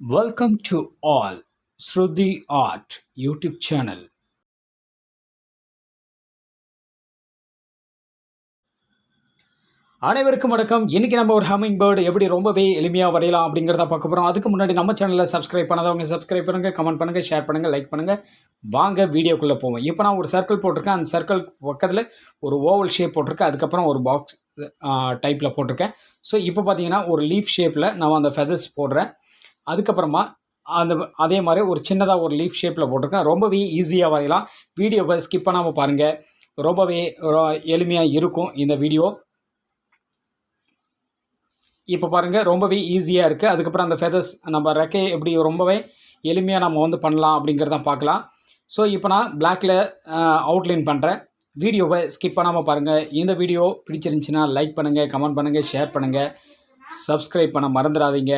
Welcome to all Shruti Art YouTube channel. அனைவருக்கும் வணக்கம். இன்னைக்கு நம்ம ஒரு ஹம்மிங் பேர்டு எப்படி ரொம்பவே எளிமையாக வரையலாம் அப்படிங்கிறத பார்க்க போகிறோம். அதுக்கு முன்னாடி நம்ம சேனலில் சப்ஸ்கிரைப் பண்ணாதவங்க சப்ஸ்கிரைப் பண்ணுங்கள், கமெண்ட் பண்ணுங்கள், ஷேர் பண்ணுங்கள், லைக் பண்ணுங்கள். வாங்க வீடியோக்குள்ளே போவோம். இப்போ நான் ஒரு சர்க்கிள் போட்டிருக்கேன். அந்த சர்க்கிள் பக்கத்தில் ஒரு ஓவல் ஷேப் போட்டிருக்கேன். அதுக்கப்புறம் ஒரு பாக்ஸ் டைப்பில் போட்டிருக்கேன். ஸோ இப்போ பார்த்தீங்கன்னா ஒரு லீஃப் ஷேப்பில் நான் அந்த ஃபெதர்ஸ் போடுறேன். அதுக்கப்புறமா அதே மாதிரி ஒரு சின்னதாக ஒரு லீஃப் ஷேப்பில் போட்டிருக்கேன். ரொம்பவே ஈஸியாக வரையலாம். வீடியோவை ஸ்கிப் பண்ணாமல் பாருங்கள். ரொம்பவே எளிமையாக இருக்கும் இந்த வீடியோ. இப்போ பாருங்கள், ரொம்பவே ஈஸியாக இருக்குது. அதுக்கப்புறம் அந்த ஃபெதர்ஸ் நம்ம ரெக்கை எப்படி ரொம்பவே எளிமையாக நம்ம பண்ணலாம் அப்படிங்கிறத பார்க்கலாம். ஸோ இப்போ நான் பிளாக்கில் அவுட்லைன் பண்ணுறேன். வீடியோவை ஸ்கிப் பண்ணாமல் பாருங்கள். இந்த வீடியோ பிடிச்சிருந்துச்சின்னா லைக் பண்ணுங்கள், கமெண்ட் பண்ணுங்கள், ஷேர் பண்ணுங்கள், சப்ஸ்கிரைப் பண்ண மறந்துடாதீங்க.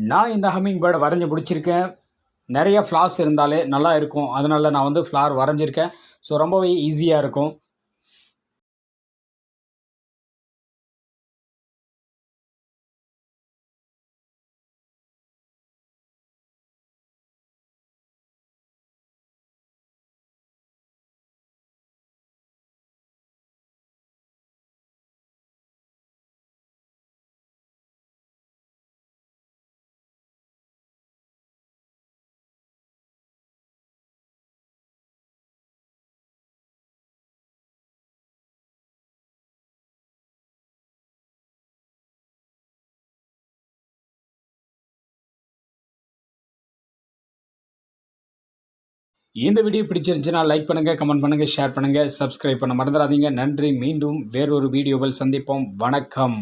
நான் இந்த ஹம்மிங் பேர்டை வரைஞ்சி முடிச்சிருக்கேன். நிறைய ஃப்ளார்ஸ் இருந்தாலே நல்லா இருக்கும். அதனால் நான் ஃப்ளார் வரைஞ்சிருக்கேன். ஸோ ரொம்பவே ஈஸியாக இருக்கும். இந்த வீடியோ பிடிச்சிருந்துச்சுன்னா லைக் பண்ணுங்கள், கமெண்ட் பண்ணுங்கள், ஷேர் பண்ணுங்கள், சப்ஸ்கிரைப் பண்ண மறந்துடாதீங்க. நன்றி. மீண்டும் வேறொரு வீடியோவில் சந்திப்போம். வணக்கம்.